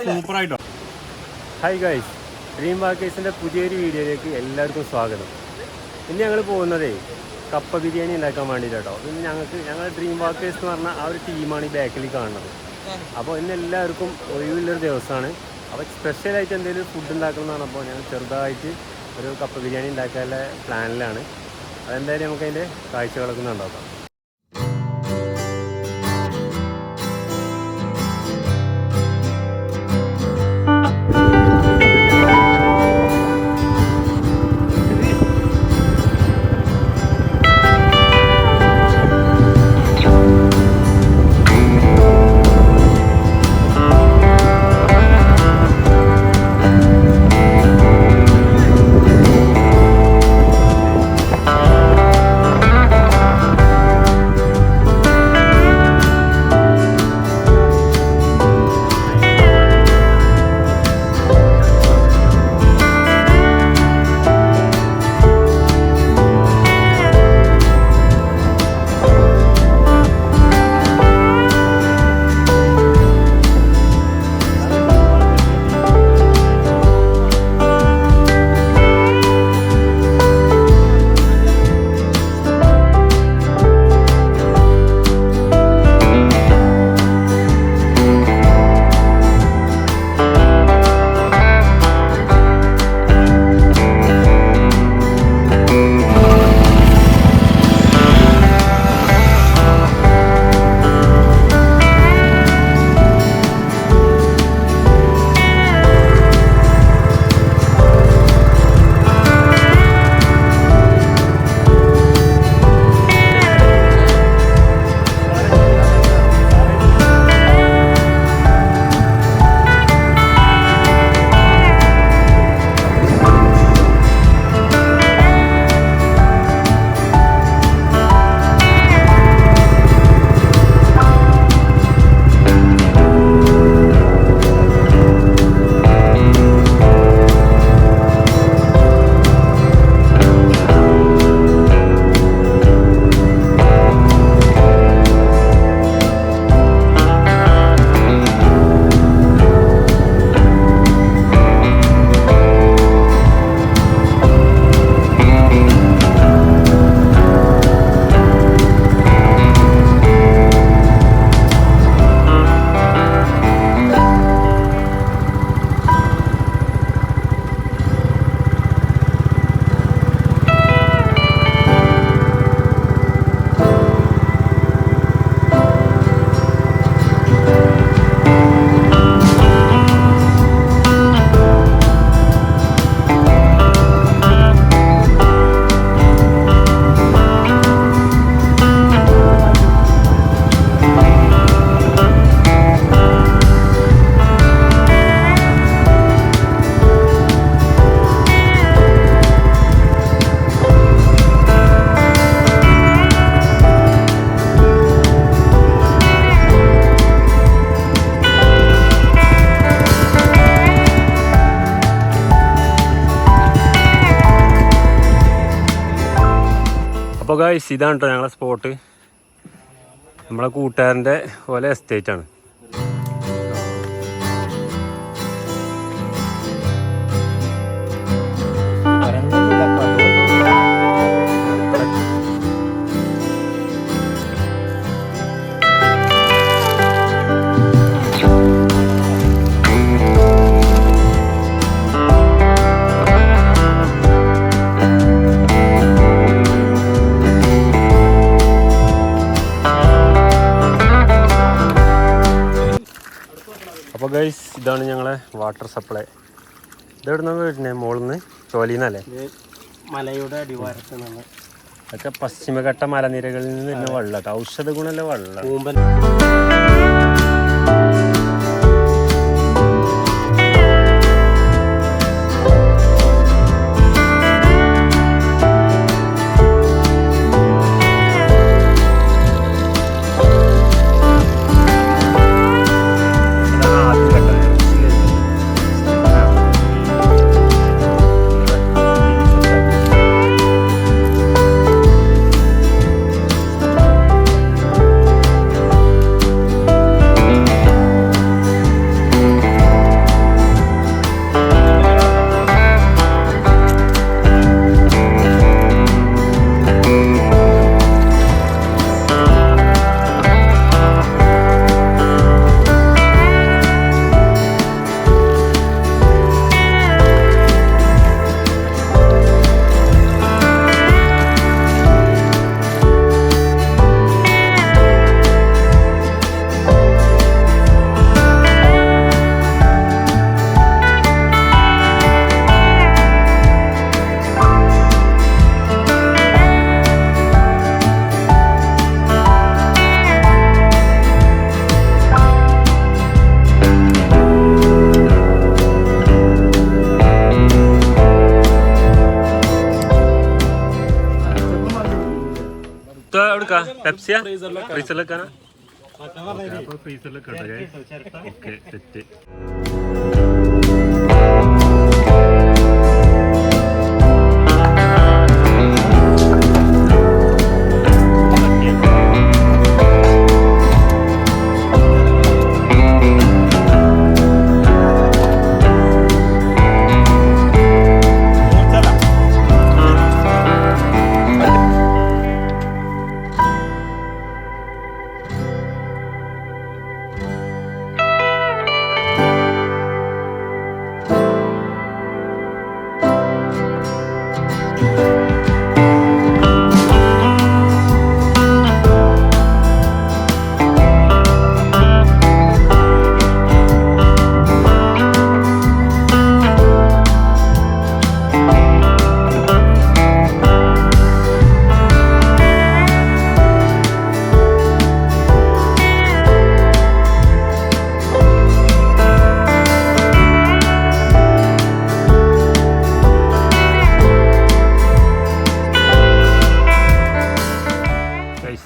സൂപ്പറായിട്ടോ. Hi guys, dream വാക്കേഴ്സിൻ്റെ പുതിയൊരു വീഡിയോയിലേക്ക് എല്ലാവർക്കും സ്വാഗതം. ഇന്ന് ഞങ്ങൾ പോകുന്നതേ കപ്പ ബിരിയാണി ഉണ്ടാക്കാൻ വേണ്ടിയിട്ടോ. ഇന്ന് ഞങ്ങൾ ഡ്രീം വാക്കേഴ്സ് എന്ന് പറഞ്ഞാൽ ആ ഒരു ടീമാണ് ഈ ബാക്കിൽ കാണുന്നത്. അപ്പോൾ ഇന്ന് എല്ലാവർക്കും ഒഴിവുള്ളൊരു ദിവസമാണ്. അപ്പോൾ സ്പെഷ്യലായിട്ട് എന്തെങ്കിലും ഫുഡ് ഉണ്ടാക്കണം എന്ന് പറഞ്ഞപ്പോൾ ഞങ്ങൾ ചെറുതായിട്ട് ഒരു കപ്പ ബിരിയാണി ഉണ്ടാക്കാനുള്ള പ്ലാനിലാണ്. അതെന്തായാലും നമുക്ക് അതിൻ്റെ കാഴ്ചകളൊക്കെ ഒന്ന് ഉണ്ടാക്കാം. അപ്പോൾ ഗൈസ്, ഇതാണ് കേട്ടോ ഞങ്ങളെ സ്പോട്ട്. നമ്മളെ കൂട്ടുകാരൻ്റെ പോലെ എസ്റ്റേറ്റാണ്. അപ്പോൾ ഗൈസ്, ഇതാണ് ഞങ്ങളെ വാട്ടർ സപ്ലൈ. ഇതെവിടെ നിന്നാണ് വരുന്നത്? മുകളിൽ നിന്ന് ചോലിന്നല്ലേ? മലയുടെ അടിവാരത്ത് നിന്ന്. അതൊക്കെ പശ്ചിമഘട്ട മലനിരകളിൽ നിന്ന് വരുന്ന വെള്ളം, ഔഷധ ഗുണമുള്ള വെള്ളം. മൊത്തം എടുക്കാം പെപ്സിയാ ഫ്രീസറിൽ വെക്കാനാ അപ്പോൾ ഫ്രീസറിൽ വെക്കട്ടെ ഓക്കെ സെറ്റ്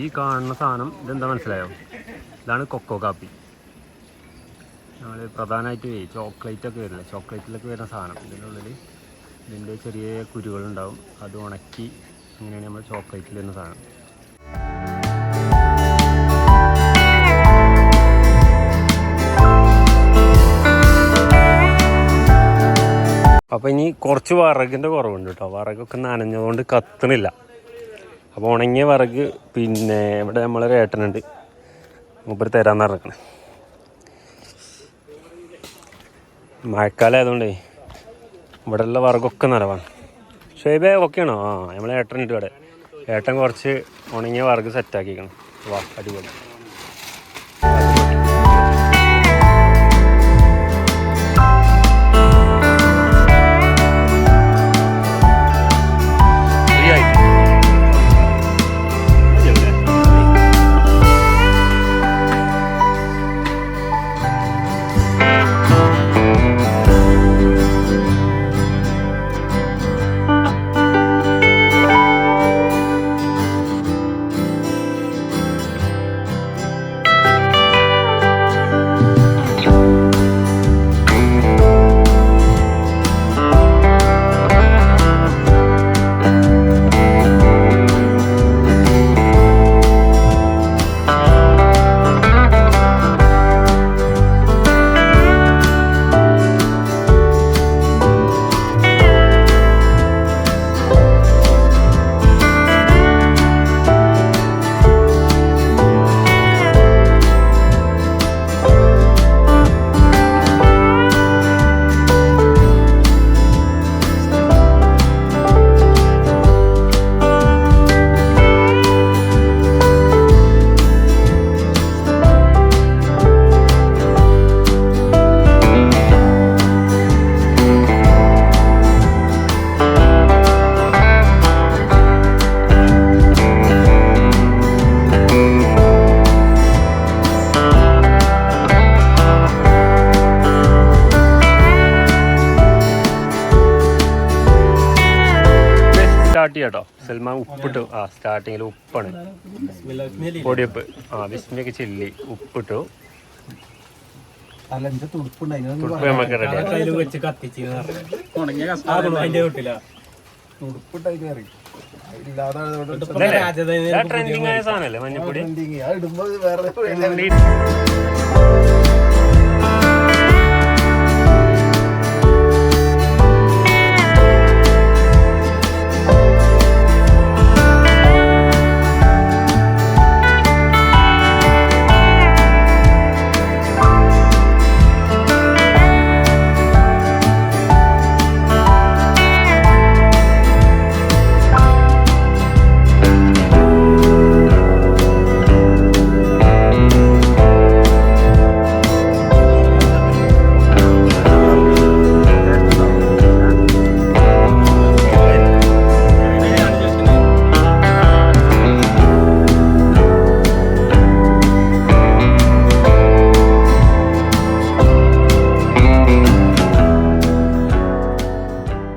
ഈ കാണുന്ന സാധനം ഇതെന്താ മനസ്സിലായോ? ഇതാണ് കൊക്കോ കാപ്പി. നമ്മൾ പ്രധാനമായിട്ട് ചോക്ലേറ്റൊക്കെ വരില്ലേ, ചോക്ലേറ്റിലൊക്കെ വരുന്ന സാധനം. ഇതിൻ്റെ ഉള്ളിൽ ഇതിൻ്റെ ചെറിയ കുരുകളുണ്ടാവും. അത് ഉണക്കി അങ്ങനെയാണ് നമ്മൾ ചോക്ലേറ്റിൽ വരുന്ന സാധനം. അപ്പോൾ ഇനി കുറച്ച് വിറകിൻ്റെ കുറവുണ്ട് കേട്ടോ. വിറകൊക്കെ നനഞ്ഞതുകൊണ്ട് കത്തണില്ല. അപ്പോൾ ഉണങ്ങിയ വിറക് പിന്നെ ഇവിടെ നമ്മളൊരു ഏട്ടനുണ്ട്, മൂപ്പര് തരാമെന്ന് പറഞ്ഞേ. മഴക്കാലം ആയതുകൊണ്ടേ ഇവിടെയുള്ള വിറകൊക്കെ നിറവാണ്. ഷേബേ ഓക്കെയാണോ? ആ നമ്മളെ ഏട്ടനുണ്ട് ഇവിടെ. ഏട്ടൻ കുറച്ച് ഉണങ്ങിയ വിറക് സെറ്റാക്കിക്കണം. വാ അടിപൊളി. സ്റ്റാർട്ട് ചെയ്യാം കേട്ടോ. സൽമാൻ ഉപ്പിട്ടു. ആ സ്റ്റാർട്ടിങ്ങിൽ ഉപ്പാണ്, പൊടിയുപ്പ്. ആ വിസ്മിയൊക്കെ ചില്ലി ഉപ്പിട്ടു. തുടുപ്പ് നമുക്ക് റെഡി. ട്രെൻഡിങ് ആയ സാധനല്ലേ മഞ്ഞപ്പൊടി.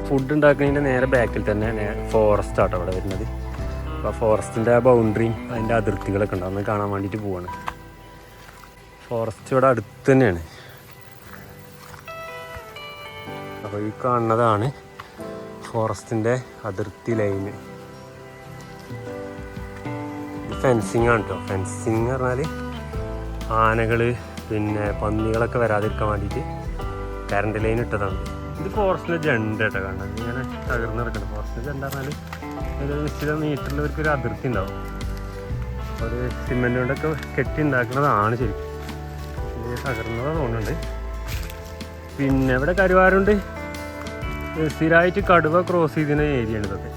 ഫുഡ് ഉണ്ടാക്കുന്നതിൻ്റെ നേരെ ബാക്കിൽ തന്നെ ഫോറസ്റ്റ് ആട്ടോ അവിടെ വരുന്നത്. അപ്പോൾ ഫോറസ്റ്റിൻ്റെ ബൗണ്ടറിയും അതിൻ്റെ അതിർത്തികളൊക്കെ ഉണ്ട്, അതൊന്ന് കാണാൻ വേണ്ടിയിട്ട് പോവാണ്. ഫോറസ്റ്റ് ഇവിടെ അടുത്ത് തന്നെയാണ്. അപ്പോൾ ഈ കാണുന്നതാണ് ഫോറസ്റ്റിൻ്റെ അതിർത്തി ലൈന്. ഇത് ഫെൻസിങ് ആണ് കേട്ടോ. ഫെൻസിങ് പറഞ്ഞാൽ ആനകൾ പിന്നെ പന്നികളൊക്കെ വരാതിരിക്കാൻ വേണ്ടിയിട്ട് കറണ്ട് ലൈൻ ഇട്ടതാണ്. ഇത് ഫോറസ്റ്റിൻ്റെ ജെണ്ട കേട്ടോ കാണുന്നത്. ഇങ്ങനെ തകർന്ന് കിടക്കണം. ഫോറസ്റ്റിൻ്റെ ജെണ്ട പറഞ്ഞാൽ ഒരു നിശ്ചിത മീറ്ററിൽ ഒരു അതിർത്തി ഉണ്ടാവും. ഒരു സിമെൻ്റ് കൊണ്ടൊക്കെ കെട്ടി ഉണ്ടാക്കുന്നതാണ് ശരിക്കും. ഇത് തകർന്നതാണ് തോന്നുന്നുണ്ട്. പിന്നെ ഇവിടെ കരുവാരുണ്ട്. സ്ഥിരമായിട്ട് കടുവ ക്രോസ് ചെയ്തിരുന്ന ഏരിയയാണ് ഇതൊക്കെ.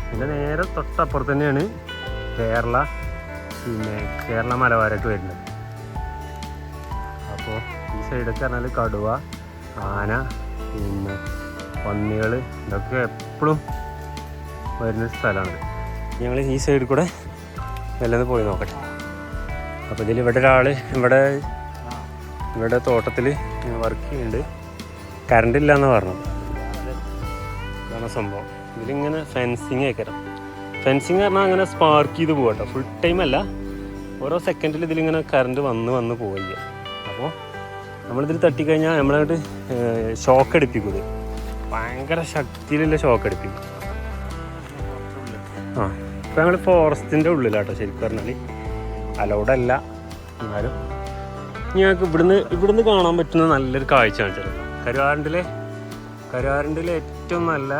പിന്നെ നേരെ തൊട്ടപ്പുറത്ത് തന്നെയാണ് കേരള മലബാരൊക്കെ വരുന്നത്. അപ്പോൾ ഈ സൈഡൊക്കെ പറഞ്ഞാൽ കടുവ, ആന, പിന്നെ പന്നികൾ ഇതൊക്കെ എപ്പോഴും വരുന്ന സ്ഥലമാണ്. ഞങ്ങൾ ഈ സൈഡിൽ കൂടെ വല്ലതും പോയി നോക്കട്ടെ. അപ്പോൾ ഇതിൽ ഇവിടെ ഒരാൾ ഇവിടെ തോട്ടത്തിൽ വർക്ക് ചെയ്യുന്നുണ്ട്. കറണ്ട് ഇല്ലയെന്ന് പറഞ്ഞത്. ഇതാണ് സംഭവം. ഇതിലിങ്ങനെ ഫെൻസിങ് ആയിക്കരാം. ഫെൻസിങ് പറഞ്ഞാൽ അങ്ങനെ സ്പാർക്ക് ചെയ്ത് പോകട്ടോ. ഫുൾ ടൈം അല്ല, ഓരോ സെക്കൻഡിൽ ഇതിലിങ്ങനെ കറണ്ട് വന്ന് പോവുക. അപ്പോൾ നമ്മളിതിൽ തട്ടിക്കഴിഞ്ഞാൽ നമ്മളായിട്ട് ഷോക്ക് അടിപ്പിക്കും. ഇത് ഭയങ്കര ശക്തിയിലുള്ള ഷോക്ക് അടിപ്പിക്കും. ഇപ്പോൾ ഞങ്ങൾ ഫോറസ്റ്റിൻ്റെ ഉള്ളിലാട്ടോ. ശരിക്കും പറഞ്ഞാൽ അലൗഡല്ല, എന്നാലും ഞങ്ങൾക്ക് ഇവിടുന്ന് കാണാൻ പറ്റുന്ന നല്ലൊരു കാഴ്ചയാണ് ചിലപ്പോൾ. കരുവാരണ്ടിലെ ഏറ്റവും നല്ല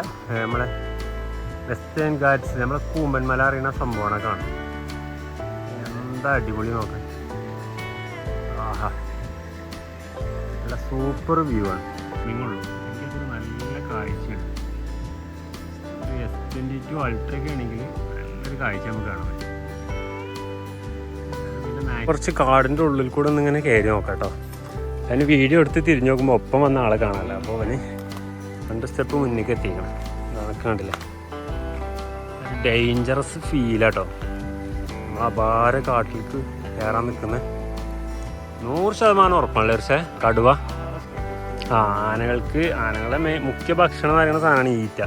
നമ്മളെ വെസ്റ്റേൺ ഗാറ്റ്സ്, നമ്മളെ കൂമ്പൻമല അറിയുന്ന സംഭവമാണ് കാണുന്നത്. എന്താ അടിപൊളി നോക്കാൻ. ആഹാ, നല്ല സൂപ്പർ വ്യൂ ആണ്. നിങ്ങളുള്ളൂ എനിക്കൊരു നല്ല കാഴ്ചയാണ്. ഒരു S22 അൾട്രയൊക്കെ ആണെങ്കിൽ നല്ലൊരു കാഴ്ച നമുക്ക് കാണാൻ പറ്റും. കുറച്ച് കാടിൻ്റെ ഉള്ളിൽ കൂടെ ഒന്നിങ്ങനെ കയറി നോക്കാം കേട്ടോ. അതിന് വീഡിയോ എടുത്ത് തിരിഞ്ഞു നോക്കുമ്പോൾ ഒപ്പം വന്ന ആളെ കാണാമല്ലോ. അപ്പോൾ അവന് 2 സ്റ്റെപ്പ് മുന്നിലേക്ക് എത്തിക്കണം. അതൊക്കെ കണ്ടില്ല, ഒരു ഡേഞ്ചറസ് ഫീലാട്ടോ. നമ്മൾ അപാര കാട്ടിലേക്ക് കയറാൻ നിൽക്കുന്ന 100% ഉറപ്പാണല്ലേ പക്ഷേ കടുവ. ആനകളെ മുഖ്യ ഭക്ഷണം എന്ന് പറയുന്ന സാധനമാണ് ഈറ്റ.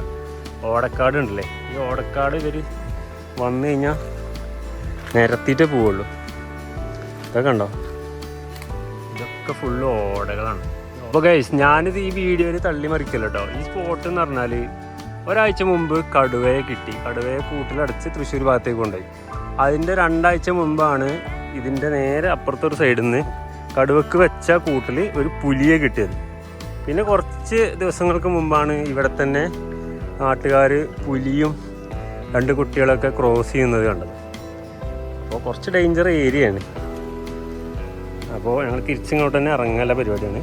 ഓടക്കാട് ഉണ്ടല്ലേ, ഈ ഓടക്കാട് ഇവർ വന്നു കഴിഞ്ഞാൽ നിരത്തിയിട്ടേ പോവുള്ളൂ. ഇതൊക്കെ കണ്ടോ, ഇതൊക്കെ ഫുള്ള് ഓടകളാണ്. അപ്പോൾ ഗൈസ്, ഞാനിത് ഈ വീഡിയോയിൽ തള്ളി മറിക്കല്ലോ കേട്ടോ. ഈ സ്പോട്ട് എന്ന് പറഞ്ഞാൽ ഒരാഴ്ച മുമ്പ് കടുവയെ കിട്ടി. കടുവയെ കൂട്ടിലടച്ച് തൃശ്ശൂർ ഭാഗത്തേക്ക് കൊണ്ടുപോയി. അതിൻ്റെ 2 ആഴ്ച മുമ്പാണ് ഇതിൻ്റെ നേരെ അപ്പുറത്തൊരു സൈഡിൽ നിന്ന് കടുവക്ക് വെച്ച കൂട്ടിൽ ഒരു പുലിയെ കിട്ടിയത്. പിന്നെ കുറച്ച് ദിവസങ്ങൾക്ക് മുമ്പാണ് ഇവിടെ തന്നെ നാട്ടുകാർ പുലിയും 2 കുട്ടികളൊക്കെ ക്രോസ് ചെയ്യുന്നത് കണ്ടത്. അപ്പോൾ കുറച്ച് ഡേഞ്ചർ ഏരിയയാണ്. അപ്പോൾ ഞങ്ങൾ തിരിച്ചിങ്ങോട്ട് തന്നെ ഇറങ്ങാനുള്ള പരിപാടിയാണ്.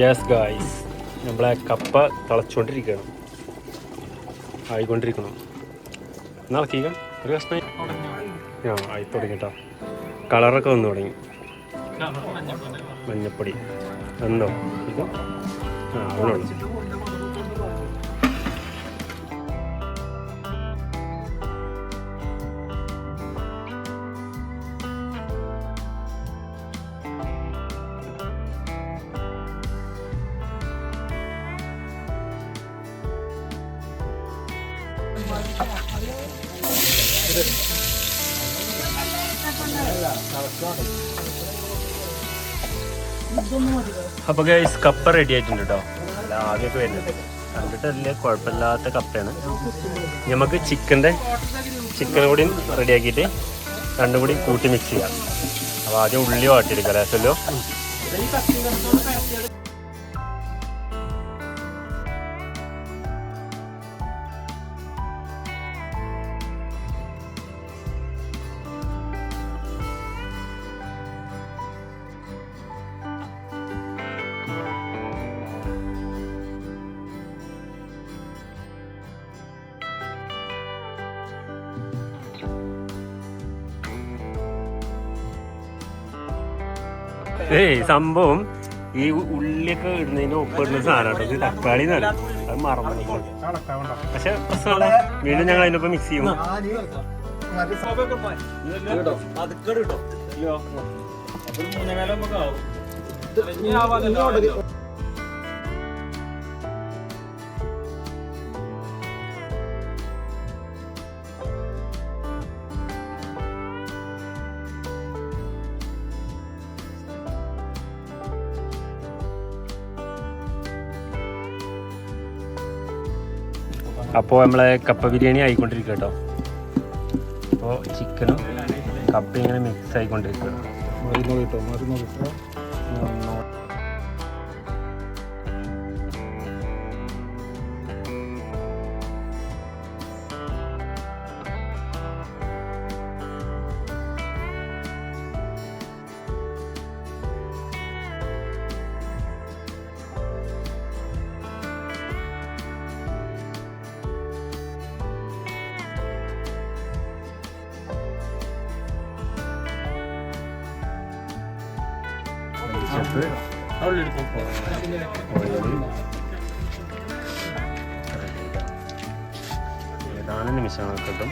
യെസ് ഗായ്സ്, നമ്മളെ കപ്പ തിളച്ചുകൊണ്ടിരിക്കുകയാണ്, ആയിക്കൊണ്ടിരിക്കണം. നടക്കുക ഒരു കഷ്ണം ആയി തുടങ്ങി കേട്ടോ. കളറൊക്കെ വന്നു തുടങ്ങി. മഞ്ഞപ്പൊടി എന്തോ അവനോട് അപ്പോൾ ഗൈസ്, കപ്പ റെഡി ആയിട്ടുണ്ട് കേട്ടോ. അല്ല ആദ്യമൊക്കെ വരുന്നത് കണ്ടിട്ട് വലിയ കുഴപ്പമില്ലാത്ത കപ്പയാണ്. നമുക്ക് ചിക്കൻ കൂടി റെഡിയാക്കിയിട്ട് 2 കൂടി കൂട്ടി മിക്സ് ചെയ്യാം. അപ്പോൾ ആദ്യം ഉള്ളി വാട്ടിയെടുക്കാം ലേശമല്ലോ. സംഭവം ഈ ഉള്ളിയൊക്കെ ഇടുന്നതിന് ഒപ്പിടുന്ന സാധനം കേട്ടോ. ഇത് തക്കാളി എന്നല്ല, അത് മറന്നു. പക്ഷെ പ്രശ്നമുള്ള വീണ്ടും ഞങ്ങൾ അതിനൊപ്പം മിക്സ് ചെയ്യും. അപ്പോൾ നമ്മളെ കപ്പ ബിരിയാണി ആയിക്കൊണ്ടിരിക്കുക കേട്ടോ. അപ്പോൾ ചിക്കനും കപ്പ ഇങ്ങനെ മിക്സ് ആയിക്കൊണ്ടിരിക്കുക. ഏതാനും നിമിഷങ്ങൾക്ക് കിട്ടും.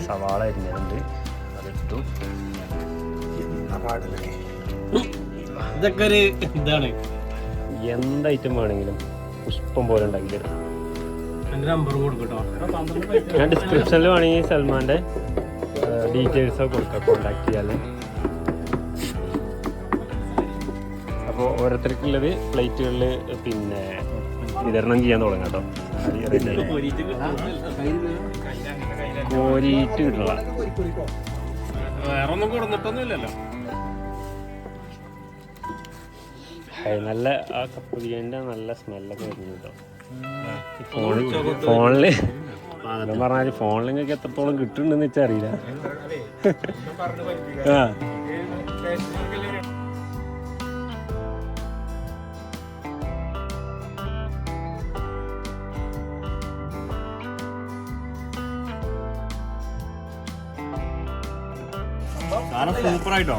സവാള അരിഞ്ഞതുണ്ട്, അതിട്ടു. ഇതൊക്കെ ഒരു ഇതാണ്. എന്ത് ഐറ്റം വേണമെങ്കിലും പുഷ്പം പോലെ ഉണ്ടാക്കി തരും. നമ്പർ കൊടുക്കട്ടോ. ഞാൻ ഡിസ്ക്രിപ്ഷനിൽ വേണമെങ്കിൽ സൽമാൻ്റെ ഡീറ്റെയിൽസൊക്കെ കൊടുക്കാം, കോണ്ടാക്ട് ചെയ്യാൻ. അപ്പോൾ ഓരോരുത്തർക്കുള്ളത് പ്ലേറ്റുകളിൽ പിന്നെ വിതരണം ചെയ്യാൻ തുടങ്ങാം കേട്ടോ. കോരിയിട്ട് കിട്ടണ വേറെ ഒന്നും കൊടുത്തിട്ടൊന്നുമില്ലല്ലോ. നല്ല ആ കപ്പ ബിരിയാണിൻ്റെ നല്ല സ്മെല്ലൊക്കെ വരുന്നു കേട്ടോ. ഫോണില് പറഞ്ഞാൽ ഫോണിൽ നിങ്ങൾക്ക് എത്രത്തോളം കിട്ടുന്നുണ്ടെന്ന് വെച്ചാൽ അറിയില്ല. ആ സൂപ്പറായിട്ടോ.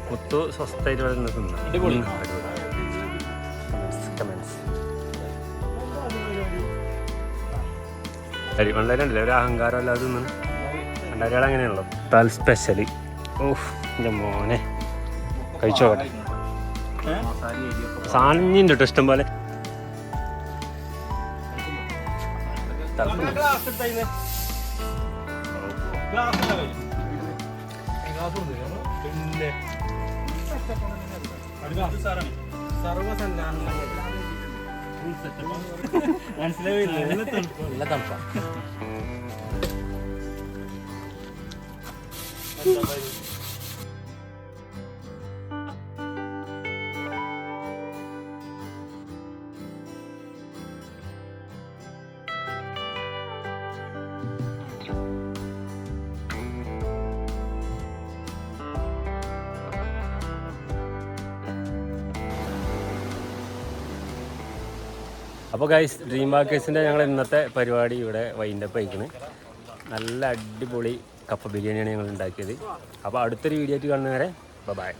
മുത്തു സ്വസ്ഥമായിട്ട് ഇവിടെ നിന്ന് തിന്നാം. രണ്ടല്ലേ ഒരു അഹങ്കാരം അല്ലാതെ തിന്നും. രണ്ടാരികൾ അങ്ങനെയാണല്ലോ. താൽ സ്പെഷ്യല്. ഓഹ് എൻ്റെ മോനെ കഴിച്ചോട്ടെ. സാധനം കേട്ടോ ഇഷ്ടം പോലെ. അപ്പോൾ ഗൈസ്, ഡ്രീം ബാക്കേഴ്സിൻ്റെ ഞങ്ങൾ ഇന്നത്തെ പരിപാടി ഇവിടെ വൈൻഡപ്പ് ആയിക്കണ്. നല്ല അടിപൊളി കപ്പ ബിരിയാണിയാണ് ഞങ്ങൾ ഉണ്ടാക്കിയത്. അപ്പോൾ അടുത്തൊരു വീഡിയോ ആയിട്ട് കാണുന്നവരെ ബൈ.